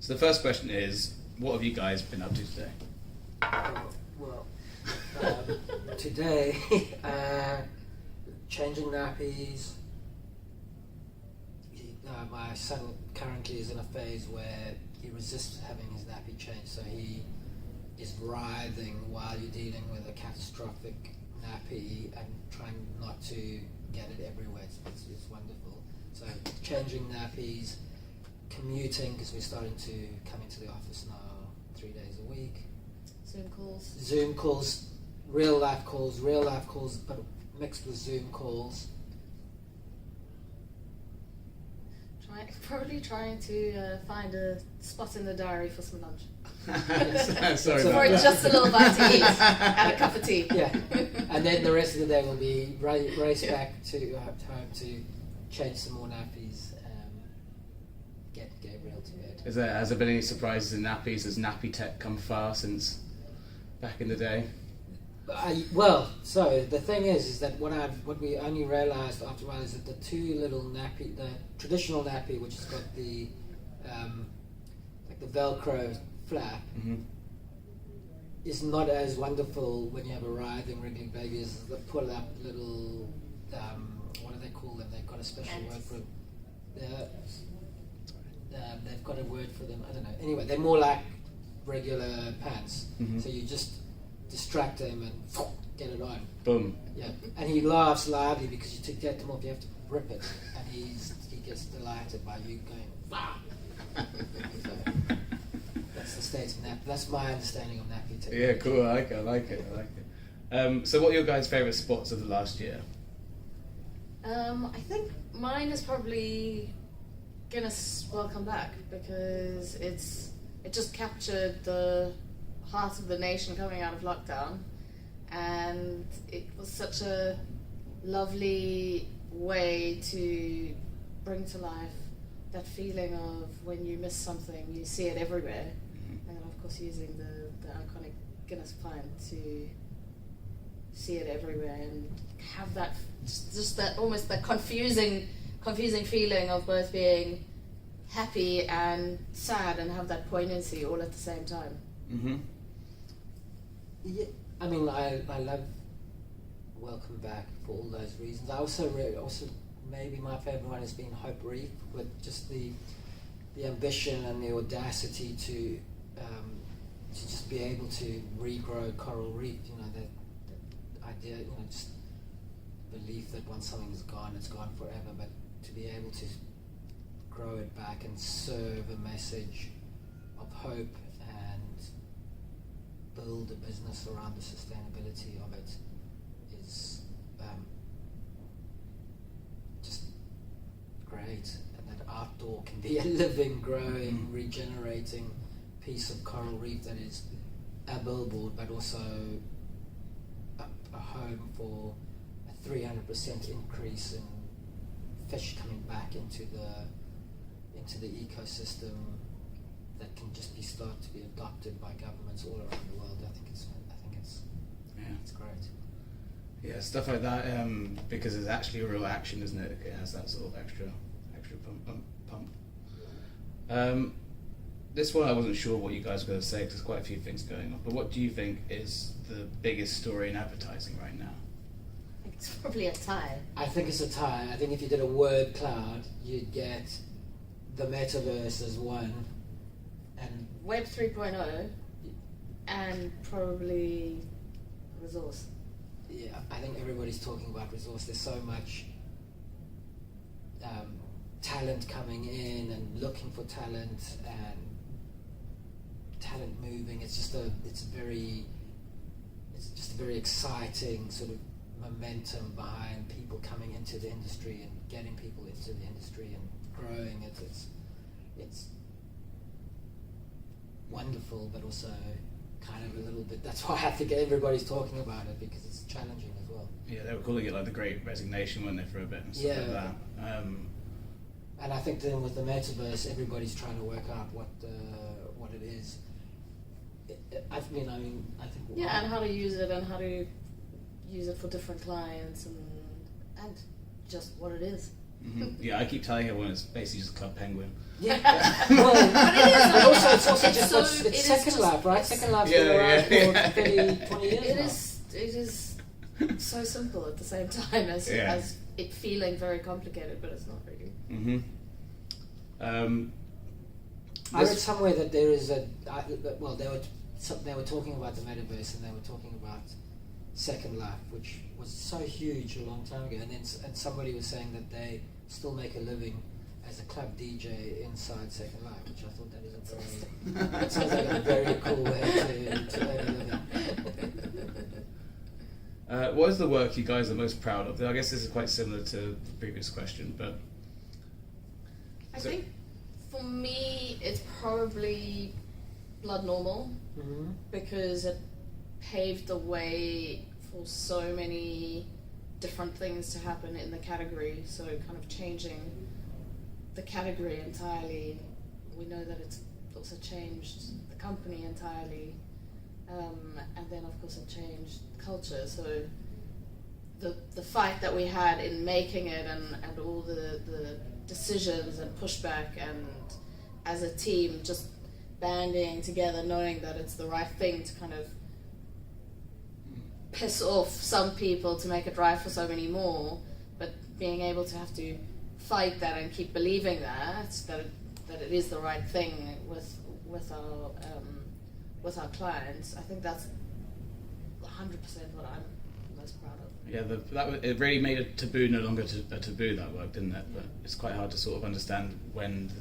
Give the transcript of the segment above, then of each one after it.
So the first question is, what have you guys been up to today? Well, today, changing nappies. My son currently is in a phase where he resists having his nappy changed, so he is writhing while you're dealing with a catastrophic nappy and trying not to get it everywhere. It's wonderful. So changing nappies, commuting, because we're starting to come into the office now 3 days a week. Zoom calls, real life calls, but mixed with Zoom calls. Probably trying to find a spot in the diary for some lunch. Sorry For about just a little bite to eat and a cup of tea. Yeah, and then the rest of the day will be race back to home to change some more nappies, get Gabriel to bed. Has there been any surprises in nappies? Has nappy tech come far since back in the day? Well, so the thing is that what we only realised after a while is that the two little nappy, the traditional nappy, which has got the like the Velcro flap, is not as wonderful when you have a writhing, wriggling baby as the pull up little what do they call them? They've got a special word for them. They've got a word for them. I don't know. Anyway, they're more like regular pants. So you just distract him and get it on. Boom. Yeah, and he laughs loudly because to get them off you have to rip it, and he gets delighted by you going. Wow. So, that's the state of nappy. That's my understanding of nappy technology. Yeah, cool. I like it. So, what are your guys' favourite spots of the last year? I think mine is probably Guinness Welcome Back, because it just captured the heart of the nation coming out of lockdown, and it was such a lovely way to bring to life that feeling of when you miss something, you see it everywhere, and of course using the iconic Guinness pint to see it everywhere and have that just that almost that confusing feeling of both being happy and sad and have that poignancy all at the same time. Yeah, I mean, I love Welcome Back for all those reasons. I also maybe my favourite one has been Hope Reef, with just the ambition and the audacity to just be able to regrow coral reef. You know, the idea, you know, just belief that once something is gone, it's gone forever. But to be able to grow it back and serve a message of hope and build a business around the sustainability of it is just great. And that outdoor can be a living, growing, regenerating piece of coral reef that is a billboard, but also a home for a 300% increase in fish coming back into the ecosystem that can just start to be adopted by governments all around the world. I think it's great. Yeah, stuff like that, because it's actually a real action, isn't it? It has that sort of extra pump. This one I wasn't sure what you guys were going to say because there's quite a few things going on. But what do you think is the biggest story in advertising right now? I think it's probably a tie. I think it's a tie. I think if you did a word cloud, you'd get the metaverse as one, and Web 3.0, and probably resource. Yeah, I think everybody's talking about resource. There's so much talent coming in and looking for talent and talent moving. It's just a very exciting sort of momentum behind people coming into the industry and getting people into the industry and growing it. It's wonderful, but also kind of a little bit. That's why I think everybody's talking about it, because it's challenging as well. Yeah, they were calling it like the Great Resignation, weren't they, for a bit and stuff like that. And I think then with the metaverse, everybody's trying to work out what it is. I think. Yeah, and how to use it, and how to use it for different clients, and just what it is. Yeah, I keep telling everyone it's basically just Club Penguin. Yeah, But it is. it's Second Life, right? Second Life's Yeah, been around yeah. for 30, 20 years It now. is so simple at the same time as it feeling very complicated, but it's not really. Mm-hmm. I read somewhere that there is they were talking about the metaverse, and they were talking about Second Life, which was so huge a long time ago, and then somebody was saying that they still make a living as a club DJ inside Second Life, which I thought that is a very that sounds like a very cool way to earn a living. What is the work you guys are most proud of? I guess this is quite similar to the previous question, but I think for me it's probably Blood Normal, Mm-hmm. because it paved the way for so many different things to happen in the category. So kind of changing the category entirely. We know that it's also changed the company entirely, and then of course it changed culture. So the fight that we had in making it, and all the decisions and pushback, and as a team just banding together, knowing that it's the right thing to kind of piss off some people to make it right for so many more, but being able to have to fight that and keep believing that it is the right thing with our clients. I think that's 100% what I'm most proud of. Yeah, it really made a taboo no longer a taboo, that work, didn't it? But it's quite hard to sort of understand when the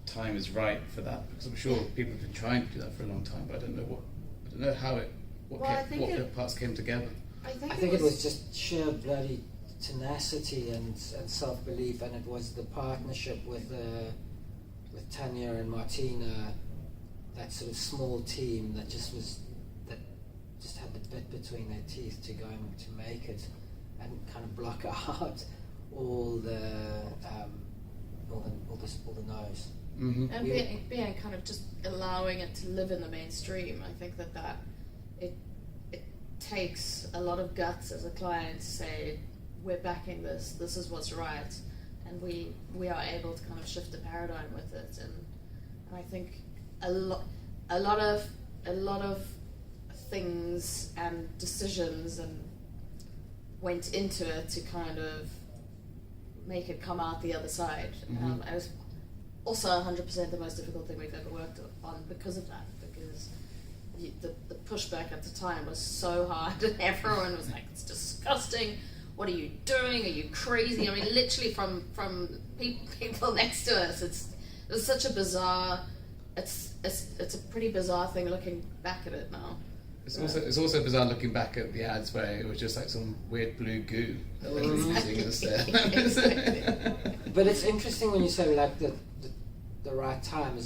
time is right for that, because I'm sure people have been trying to do that for a long time, but I don't know how what parts came together. I think it was just sheer bloody tenacity and self-belief, and it was the partnership with Tanya and Martina, that sort of small team that just had the bit between their teeth to go and to make it, and kind of block out all the no's. Mm-hmm. And being kind of just allowing it to live in the mainstream. I think that it takes a lot of guts as a client to say, we're backing this is what's right, and we are able to kind of shift the paradigm with it. And I think a lot of things and decisions and went into it to kind of make it come out the other side. Mm-hmm. And it was also 100% the most difficult thing we've ever worked on because of that, because the pushback at the time was so hard, and everyone was like, it's disgusting, what are you doing, are you crazy? I mean, literally from people next to us. It was such a bizarre, it's a pretty bizarre thing looking back at it now. It's also bizarre looking back at the ads where it was just like some weird blue goo that they were using instead. Exactly. But it's interesting when you say like the right time.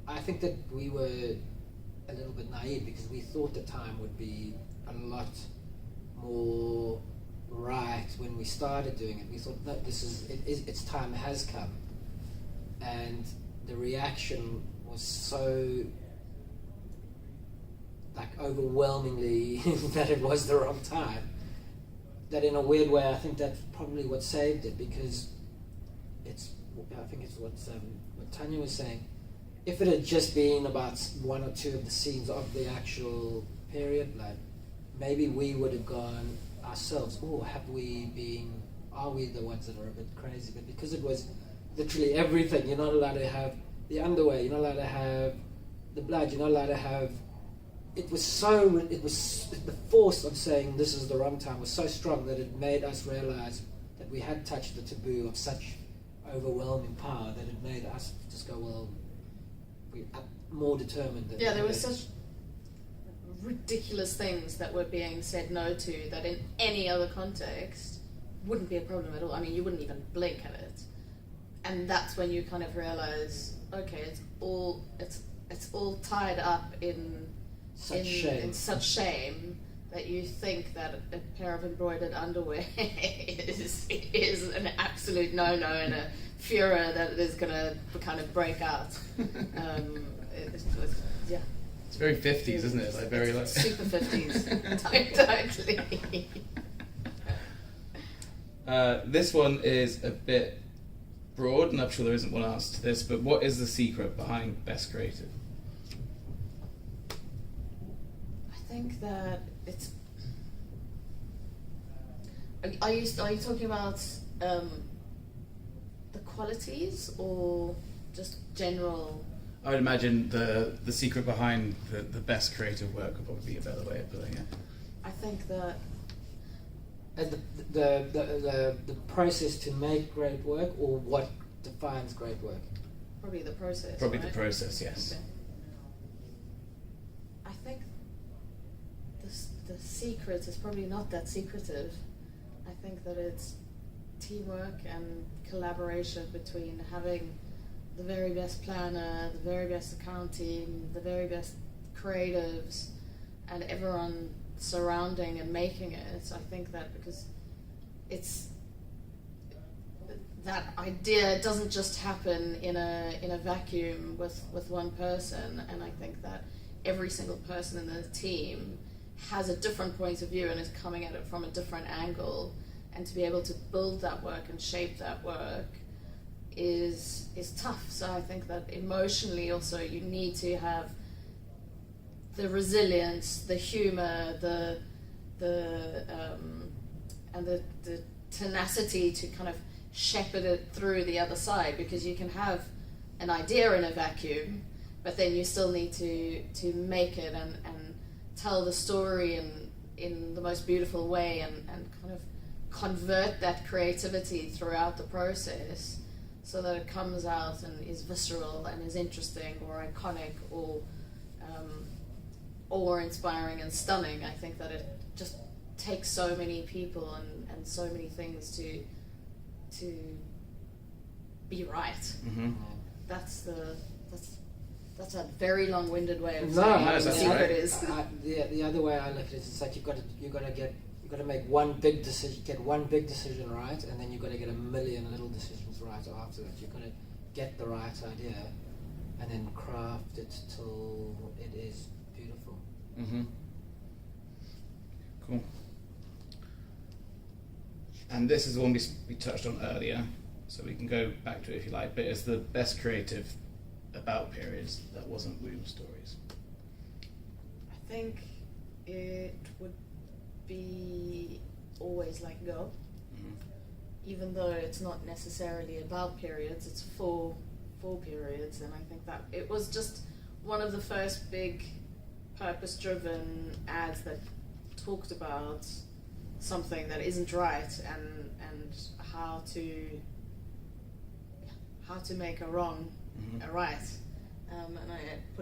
I think that we were a little bit naive, because we thought the time would be a lot more right when we started doing it. We thought, no, its time has come, and the reaction was so like overwhelmingly that it was the wrong time, that in a weird way I think that's probably what saved it, because I think it's what Tanya was saying. If it had just been about one or two of the scenes of the actual period, like maybe we would have gone ourselves, are we the ones that are a bit crazy? But because it was literally everything, you're not allowed to have the underwear, you're not allowed to have the blood, you're not allowed to have, the force of saying this is the wrong time was so strong that it made us realize that we had touched the taboo of such overwhelming power, that it made us just go, well, we're more determined than there were such ridiculous things that were being said no to that in any other context wouldn't be a problem at all. I mean, you wouldn't even blink at it, and that's when you kind of realize, okay, it's all tied up in such shame that you think that a pair of embroidered underwear is an absolute no-no and a furor that is going to kind of break out. It's very 50s, isn't it? Like very like super 50s. Totally. This one is a bit broad, and I'm sure there isn't one answer to this, but what is the secret behind Best Creative? think that it's. Are you talking about the qualities or just general? I would imagine the secret behind the best creative work would probably be a better way of putting it. I think that And the process to make great work, or what defines great work? probably the process. Probably right? the process, yes. Okay. I think the secret is probably not that secretive. I think that it's teamwork and collaboration between having the very best planner, the very best account team, the very best creatives, and everyone surrounding and making it. I think that because it's that idea doesn't just happen in a vacuum with one person, and I think that every single person in the team has a different point of view and is coming at it from a different angle, and to be able to build that work and shape that work is tough. So I think that emotionally also you need to have the resilience, the humor, and the tenacity to kind of shepherd it through the other side, because you can have an idea in a vacuum, but then you still need to make it and tell the story in the most beautiful way, and kind of convert that creativity throughout the process so that it comes out and is visceral and is interesting or iconic or inspiring and stunning. I think that it just takes so many people and so many things to be right. Mm-hmm. That's a very long-winded way of No, saying no, what the that's secret right. is. The other way I look at it is like you've got to make one big decision, get one big decision right, and then you've got to get a million little decisions right after that. You've got to get the right idea, and then craft it till it is beautiful. Mm-hmm. Cool. And this is the one we touched on earlier, so we can go back to it if you like, but it's the best creative about periods that wasn't womb stories. I think it would be Always Let Go. Mm-hmm. Even though it's not necessarily about periods, it's for periods, and I think that it was just one of the first big purpose-driven ads that talked about something that isn't right and how to make a wrong Mm-hmm. a right, and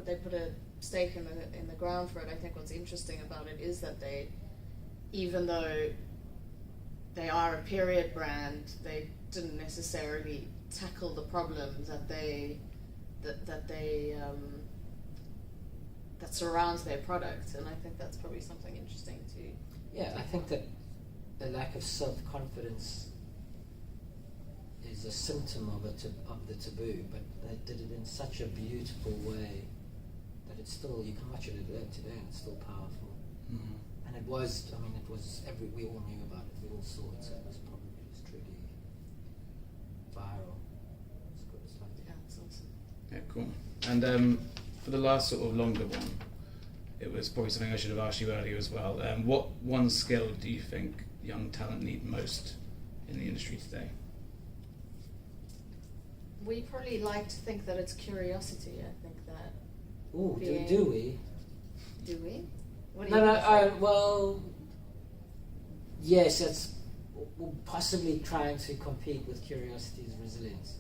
they put a stake in the ground for it. I think what's interesting about it is that they, even though they are a period brand, they didn't necessarily tackle the problems that surrounds their product, and I think that's probably something interesting to. Yeah, I think that the lack of self-confidence is a symptom of the taboo, but they did it in such a beautiful way that it's still, you can watch it today and it's still powerful. Mm-hmm. And it was we all knew about it, we all saw it, so it was probably just truly viral. It's good stuff. Yeah, it's awesome. Yeah, cool. And for the last sort of longer one, it was probably something I should have asked you earlier as well. What one skill do you think young talent need most in the industry today? We probably like to think that it's curiosity. I think that. Ooh, Being- do we? Do we? What do No, you no, think? well, yes, it's possibly trying to compete with curiosity's resilience.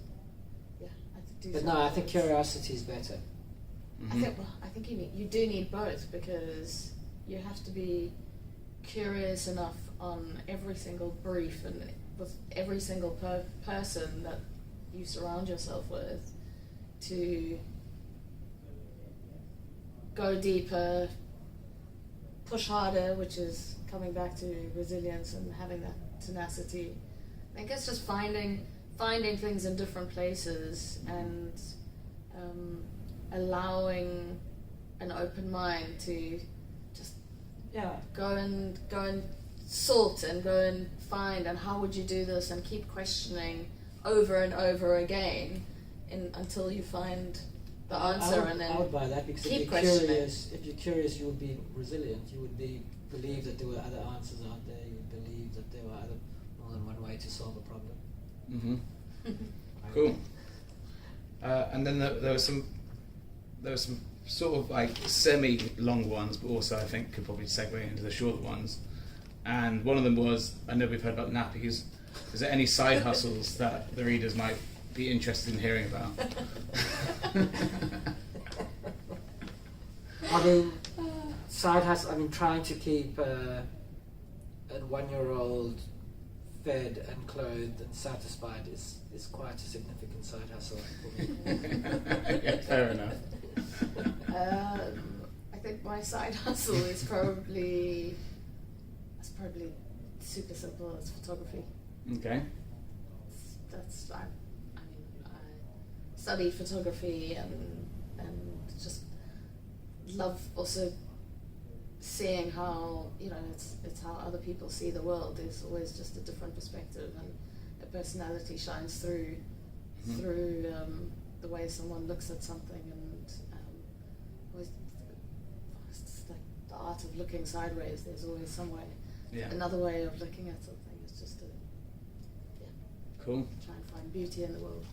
Yeah, I do. But no, I think curiosity is better. Mm-hmm. I think you do need both, because you have to be curious enough on every single brief and with every single person that you surround yourself with to go deeper, push harder, which is coming back to resilience and having that tenacity. I think it's just finding things in different places and allowing an open mind to just go and sort and go and find, and how would you do this, and keep questioning over and over again until you find the answer and then I would buy that because keep if you're questioning. curious, you would be resilient. You would believe that there were other answers out there. You would believe that there were more than one way to solve a problem. Cool. And then there were some sort of like semi-long ones, but also I think could probably segue into the shorter ones. And one of them was, I know we've heard about nappies. Is there any side hustles that the readers might be interested in hearing about? I mean, side hustle. I mean, trying to keep a 1-year-old fed and clothed and satisfied is quite a significant side hustle for me. Yeah, fair enough. I think my side hustle is probably super simple. It's photography. Okay. I study photography and just love also seeing how it's how other people see the world. There's always just a different perspective, and a personality shines through the way someone looks at something, and always it's like the art of looking sideways. There's always some way, another way of looking at something. It's just cool. try and find beauty in the world.